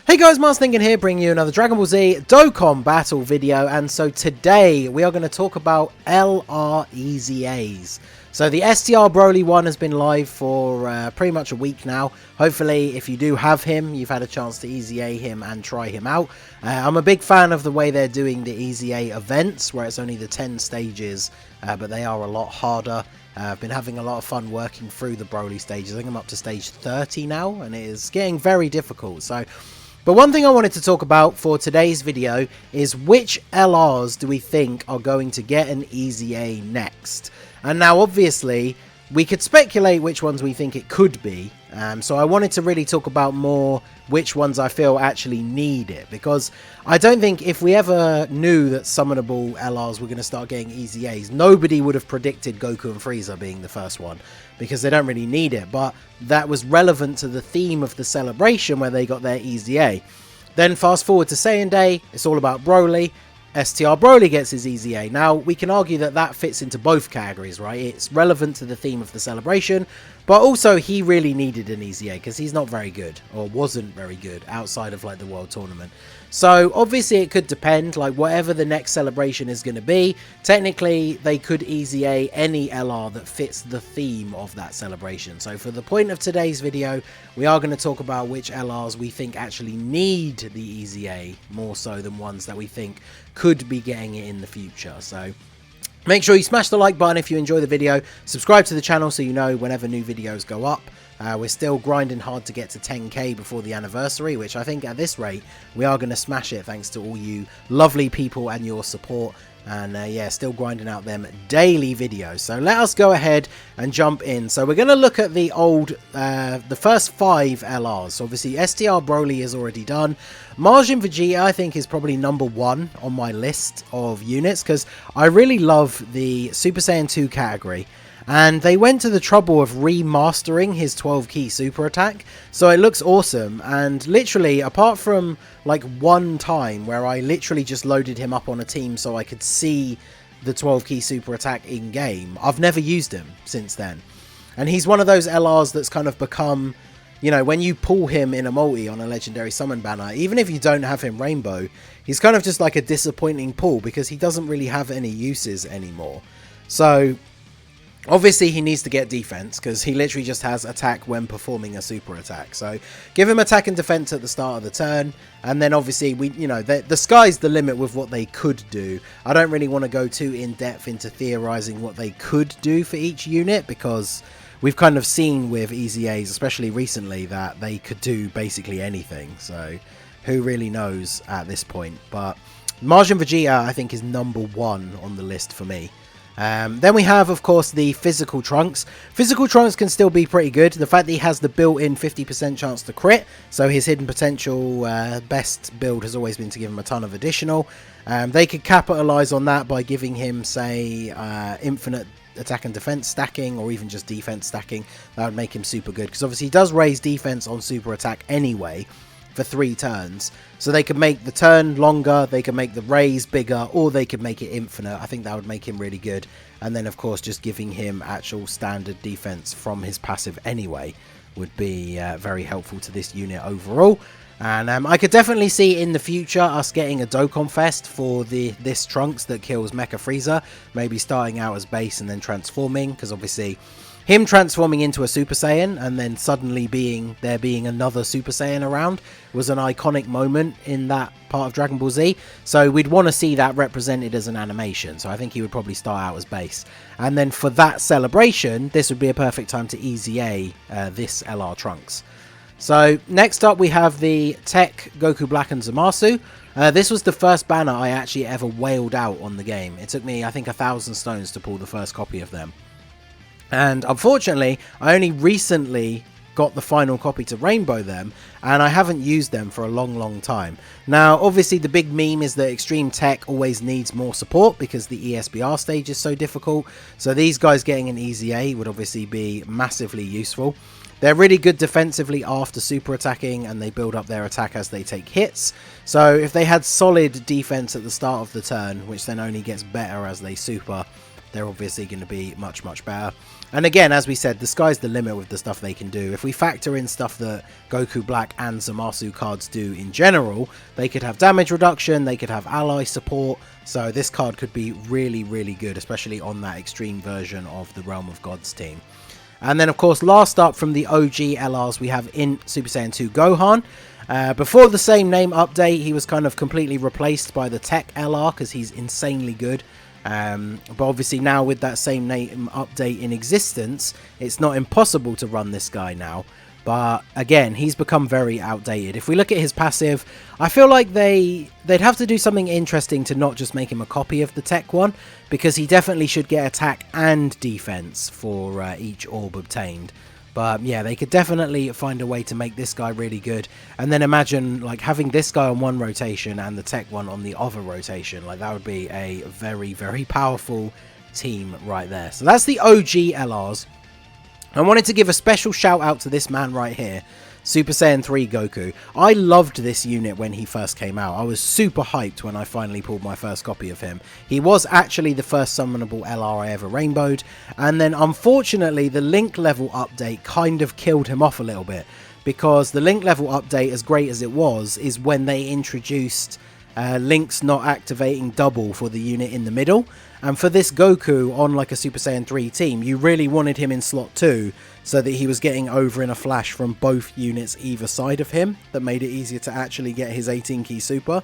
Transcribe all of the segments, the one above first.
Hey guys, Mars Thinking here, bringing you another Dragon Ball Z Dokkan battle video, and so today we are going to talk about LR EZAs. So the STR Broly one has been live for pretty much a week now. Hopefully, if you do have him, you've had a chance to EZA him and try him out. I'm a big fan of the way they're doing the EZA events, where it's only the 10 stages, but they are a lot harder. I've been having a lot of fun working through the Broly stages. I think I'm up to stage 30 now, and it is getting very difficult. But one thing I wanted to talk about for today's video is which LRs do we think are going to get an EZA next? And now obviously we could speculate which ones we think it could be, so I wanted to really talk about more which ones I feel actually need it, because I don't think if we ever knew that summonable LRs were going to start getting EZAs, nobody would have predicted Goku and Frieza being the first one, because they don't really need it, but that was relevant to the theme of the celebration where they got their EZA. Then fast forward to Saiyan Day, it's all about Broly. STR Broly gets his EZA. Now, we can argue that that fits into both categories, right? It's relevant to the theme of the celebration, but also he really needed an EZA because he's not very good, or wasn't very good, outside of like the World Tournament. So, obviously it could depend, like whatever the next celebration is going to be, technically they could EZA any LR that fits the theme of that celebration. So for the point of today's video, we are going to talk about which LRs we think actually need the EZA, more so than ones that we think could be getting it in the future. So make sure you smash the like button if you enjoy the video, subscribe to the channel so you know whenever new videos go up. We're still grinding hard to get to 10k before the anniversary, which I think at this rate we are going to smash it thanks to all you lovely people and your support. And yeah, still grinding out them daily videos. So let us go ahead and jump in. So we're going to look at the the first 5 LRs. So obviously STR Broly is already done. Majin Vegeta I think is probably number 1 on my list of units, because I really love the Super Saiyan 2 category. And they went to the trouble of remastering his 12 key super attack, so it looks awesome. And literally, apart from like one time where I literally just loaded him up on a team so I could see the 12 key super attack in game, I've never used him since then. And he's one of those LRs that's kind of become, you know, when you pull him in a multi on a legendary summon banner, even if you don't have him rainbow, he's kind of just like a disappointing pull because he doesn't really have any uses anymore. So obviously he needs to get defense, because he literally just has attack when performing a super attack. So give him attack and defense at the start of the turn, and then obviously the sky's the limit with what they could do. I don't really want to go too in depth into theorizing what they could do for each unit, because we've kind of seen with EZAs, especially recently, that they could do basically anything. So who really knows at this point? But Majin Vegeta I think is number 1 on the list for me. Then we have, of course, the Physical Trunks. Physical Trunks can still be pretty good. The fact that he has the built-in 50% chance to crit, so his hidden potential best build has always been to give him a ton of additional. They could capitalize on that by giving him, say, infinite attack and defense stacking, or even just defense stacking. That would make him super good, because obviously he does raise defense on super attack anyway for 3 turns, so they could make the turn longer, they could make the raise bigger, or they could make it infinite. I think that would make him really good. And then of course just giving him actual standard defense from his passive anyway would be very helpful to this unit overall. And I could definitely see in the future us getting a Dokkan Fest for this Trunks that kills Mecha Frieza, maybe starting out as base and then transforming, because obviously him transforming into a Super Saiyan and then suddenly there being another Super Saiyan around was an iconic moment in that part of Dragon Ball Z. So we'd want to see that represented as an animation. So I think he would probably start out as base. And then for that celebration, this would be a perfect time to EZA this LR Trunks. So next up we have the Tech Goku Black and Zamasu. This was the first banner I actually ever wailed out on the game. It took me, I think, 1,000 stones to pull the first copy of them. And unfortunately, I only recently got the final copy to rainbow them, and I haven't used them for a long time. Now, obviously, the big meme is that Extreme Tech always needs more support because the ESBR stage is so difficult. So these guys getting an EZA would obviously be massively useful. They're really good defensively after super attacking, and they build up their attack as they take hits. So if they had solid defense at the start of the turn, which then only gets better as they super, they're obviously going to be much better. And again, as we said, the sky's the limit with the stuff they can do. If we factor in stuff that Goku Black and Zamasu cards do in general, they could have damage reduction, they could have ally support, so this card could be really, really good, especially on that extreme version of the Realm of Gods team. And then, of course, last up from the OG LRs, we have in Super Saiyan 2 Gohan. Before the same name update, he was kind of completely replaced by the Tech LR because he's insanely good. But obviously now with that same name update in existence, it's not impossible to run this guy now. But again, he's become very outdated. If we look at his passive, I feel like they'd have to do something interesting to not just make him a copy of the Tech one, because he definitely should get attack and defense for each orb obtained. But yeah, they could definitely find a way to make this guy really good. And then imagine like having this guy on one rotation and the Tech one on the other rotation. Like that would be a very, very powerful team right there. So that's the OG LRs. I wanted to give a special shout out to this man right here, Super Saiyan 3 Goku. I loved this unit when he first came out. I was super hyped when I finally pulled my first copy of him. He was actually the first summonable LR I ever rainbowed, and then unfortunately the link level update kind of killed him off a little bit, because the link level update, as great as it was, is when they introduced links not activating double for the unit in the middle. And for this Goku on like a Super Saiyan 3 team, you really wanted him in slot 2 so that he was getting over in a flash from both units either side of him. That made it easier to actually get his 18 key super.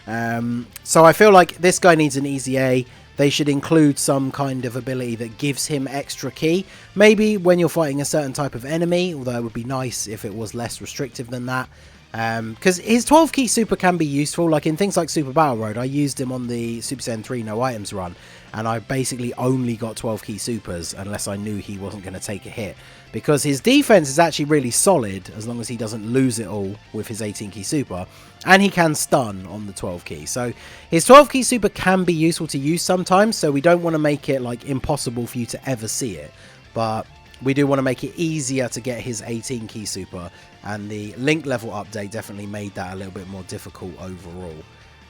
So I feel like this guy needs an EZA. They should include some kind of ability that gives him extra key. Maybe when you're fighting a certain type of enemy, although it would be nice if it was less restrictive than that. Because his 12 key super can be useful, like in things like Super Battle Road. I used him on the Super Saiyan 3 no items run, and I basically only got 12 key supers unless I knew he wasn't going to take a hit, because his defense is actually really solid as long as he doesn't lose it all with his 18 key super, and he can stun on the 12 key. So his 12 key super can be useful to use sometimes, so we don't want to make it like impossible for you to ever see it, but we do want to make it easier to get his 18 key super, and the link level update definitely made that a little bit more difficult overall.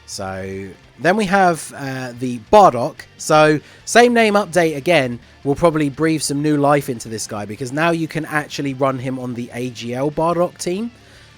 So then we have the Bardock. So same name update again will probably breathe some new life into this guy, because now you can actually run him on the AGL Bardock team.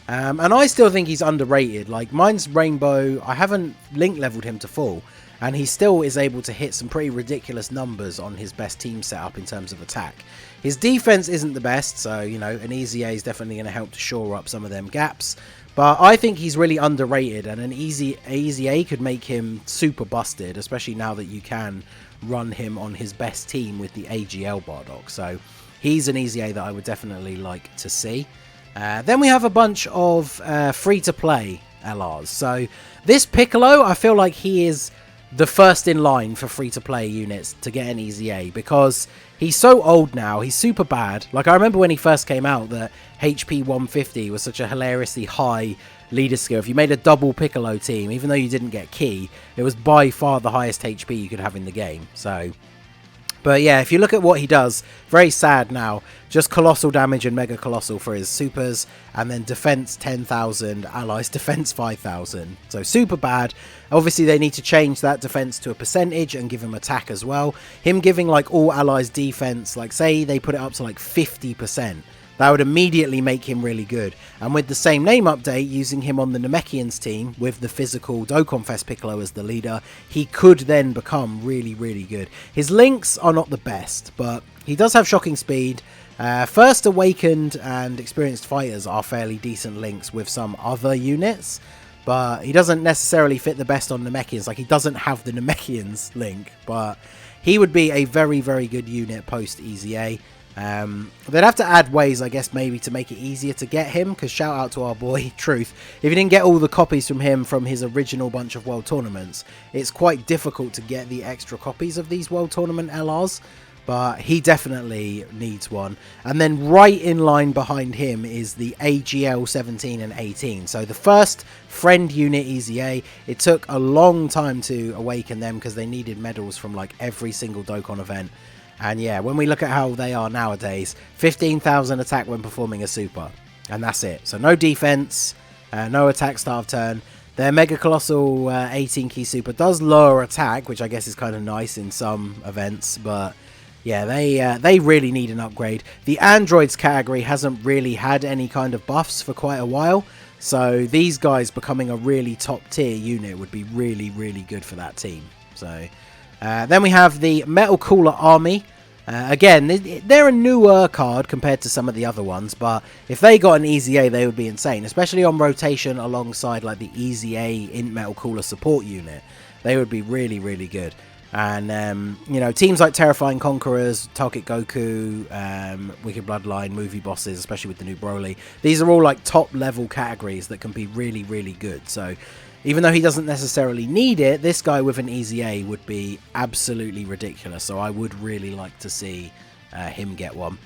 And I still think he's underrated. Like mine's Rainbow, I haven't link leveled him to full, and he still is able to hit some pretty ridiculous numbers on his best team setup in terms of attack. His defense isn't the best, so, you know, an EZA is definitely going to help to shore up some of them gaps. But I think he's really underrated, and an EZA could make him super busted, especially now that you can run him on his best team with the AGL Bardock. So he's an EZA that I would definitely like to see. Then we have a bunch of free-to-play LRs. So this Piccolo, I feel like he is the first in line for free-to-play units to get an EZA, because he's so old now, he's super bad. Like, I remember when he first came out that HP 150 was such a hilariously high leader skill. If you made a double Piccolo team, even though you didn't get key, it was by far the highest HP you could have in the game. So, but yeah, if you look at what he does, very sad now. Just colossal damage and mega colossal for his supers, and then defense 10,000, allies defense 5,000. So super bad. Obviously they need to change that defense to a percentage and give him attack as well. Him giving like all allies defense, like say they put it up to like 50%. That would immediately make him really good. And with the same name update, using him on the Namekians team with the physical Dokkan Fest Piccolo as the leader, he could then become really, really good. His links are not the best, but he does have shocking speed. First Awakened and Experienced Fighters are fairly decent links with some other units, but he doesn't necessarily fit the best on Namekians. Like, he doesn't have the Namekians link, but he would be a very, very good unit post EZA. They'd have to add ways, I guess, maybe to make it easier to get him, because shout out to our boy Truth, if you didn't get all the copies from him from his original bunch of World Tournaments, it's quite difficult to get the extra copies of these World Tournament LRs, but he definitely needs one. And then right in line behind him is the AGL 17 and 18, so the first friend unit EZA. It took a long time to awaken them because they needed medals from like every single Dokkan event. And yeah, when we look at how they are nowadays, 15,000 attack when performing a super. And that's it. So no defense, no attack start of turn. Their Mega Colossal 18 key super does lower attack, which I guess is kind of nice in some events. But Yeah, they really need an upgrade. The androids category hasn't really had any kind of buffs for quite a while, so these guys becoming a really top tier unit would be really, really good for that team. So then we have the Metal Cooler Army. Again, they're a newer card compared to some of the other ones, but if they got an EZA, they would be insane, especially on rotation alongside like the EZA Int Metal Cooler support unit. They would be really, really good. And, you know, teams like Terrifying Conquerors, Target Goku, Wicked Bloodline, movie bosses, especially with the new Broly, these are all like top level categories that can be really, really good. So even though he doesn't necessarily need it, this guy with an EZA would be absolutely ridiculous. So I would really like to see him get one.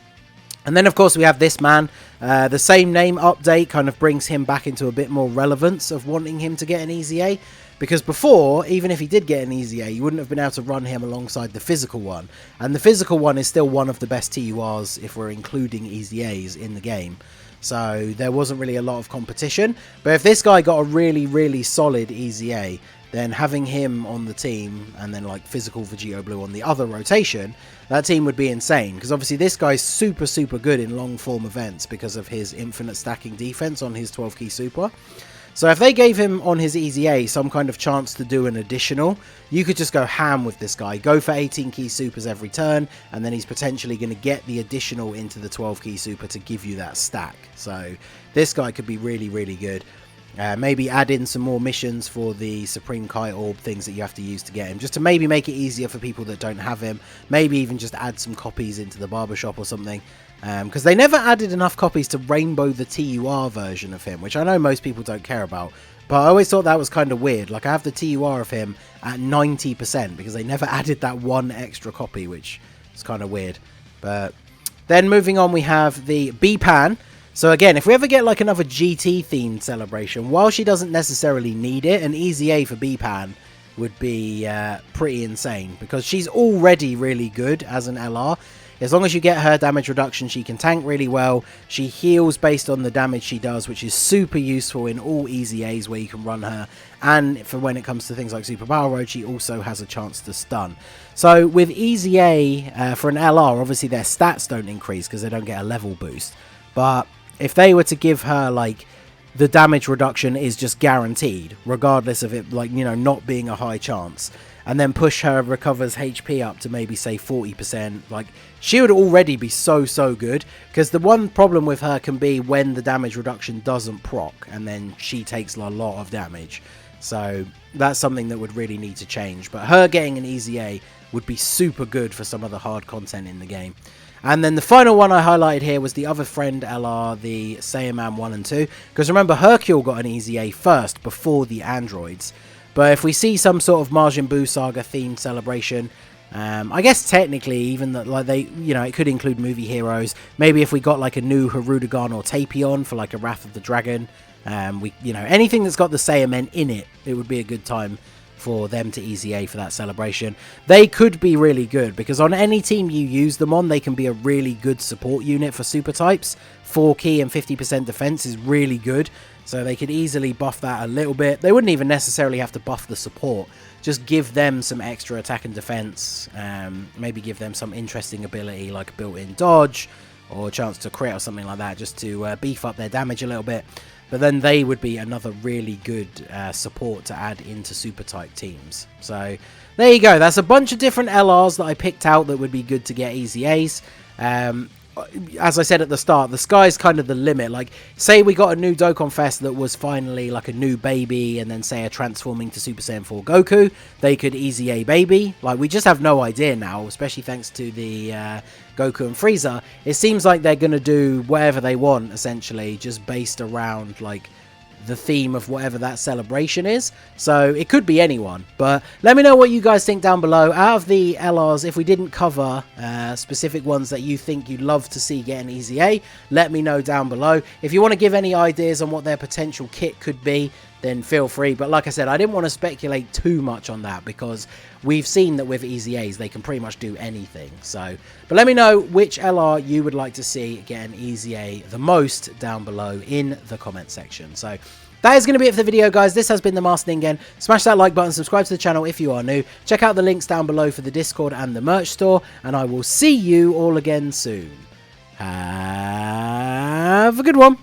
And then, of course, we have this man. The same name update kind of brings him back into a bit more relevance of wanting him to get an EZA. Because before, even if he did get an EZA, you wouldn't have been able to run him alongside the physical one. And the physical one is still one of the best TURs if we're including EZAs in the game. So there wasn't really a lot of competition. But if this guy got a really, really solid EZA, then having him on the team and then like physical Vegito Blue on the other rotation, that team would be insane. Because obviously this guy's super, super good in long form events because of his infinite stacking defense on his 12 key super. So if they gave him on his EZA some kind of chance to do an additional, you could just go ham with this guy. Go for 18 key supers every turn, and then he's potentially going to get the additional into the 12 key super to give you that stack. So this guy could be really, really good. Maybe add in some more missions for the Supreme Kai Orb things that you have to use to get him, just to maybe make it easier for people that don't have him. Maybe even just add some copies into the barbershop or something. Because they never added enough copies to rainbow the TUR version of him, which I know most people don't care about. But I always thought that was kind of weird. Like, I have the TUR of him at 90% because they never added that one extra copy, which is kind of weird. But then moving on, we have the B-Pan. So again, if we ever get like another GT themed celebration, while she doesn't necessarily need it, an EZA for B-Pan would be pretty insane because she's already really good as an LR. As long as you get her damage reduction, she can tank really well. She heals based on the damage she does, which is super useful in all EZAs where you can run her. And for when it comes to things like Super Power Road, she also has a chance to stun. So with EZA, for an LR, obviously their stats don't increase because they don't get a level boost. But if they were to give her, like, the damage reduction is just guaranteed, regardless of it, like, you know, not being a high chance, and then push her recovers HP up to maybe say 40%, like, she would already be so good, because the one problem with her can be when the damage reduction doesn't proc, and then she takes a lot of damage. So that's something that would really need to change, but her getting an EZA would be super good for some of the hard content in the game. And then the final one I highlighted here was the other friend LR, the Saiyan 1 and 2, because remember Hercule got an EZA first before the androids. But if we see some sort of Majin Buu Saga themed celebration, I guess technically even that, like, they, you know, it could include movie heroes. Maybe if we got like a new Hirudegarn or Tapion for like a Wrath of the Dragon, you know, anything that's got the Saiyamen in it, it would be a good time for them to EZA for that celebration. They could be really good because on any team you use them on, they can be a really good support unit for super types. 4 key and 50% defense is really good, so they could easily buff that a little bit. They wouldn't even necessarily have to buff the support, just give them some extra attack and defense, maybe give them some interesting ability like a built-in dodge or a chance to crit or something like that, just to beef up their damage a little bit. But then they would be another really good support to add into super type teams. So there you go. That's a bunch of different LRs that I picked out that would be good to get EZAs. As I said at the start, the sky's kind of the limit. Like, say we got a new Dokkan Fest that was finally like a new baby, and then say a transforming to Super Saiyan 4 Goku, they could EZA baby. Like, we just have no idea now, especially thanks to the Goku and Frieza. It seems like they're going to do whatever they want, essentially, just based around, like, the theme of whatever that celebration is. So it could be anyone, but let me know what you guys think down below. Out of the LRs, if we didn't cover specific ones that you think you'd love to see get an EZA, let me know down below. If you want to give any ideas on what their potential kit could be, then feel free. But like I said, I didn't want to speculate too much on that because we've seen that with EZAs they can pretty much do anything. So, but let me know which LR you would like to see get an EZA the most down below in the comment section. So that is going to be it for the video, guys. This has been the Master Ningen. Smash that like button, subscribe to the channel if you are new. Check out the links down below for the Discord and the merch store, and I will see you all again soon. Have a good one.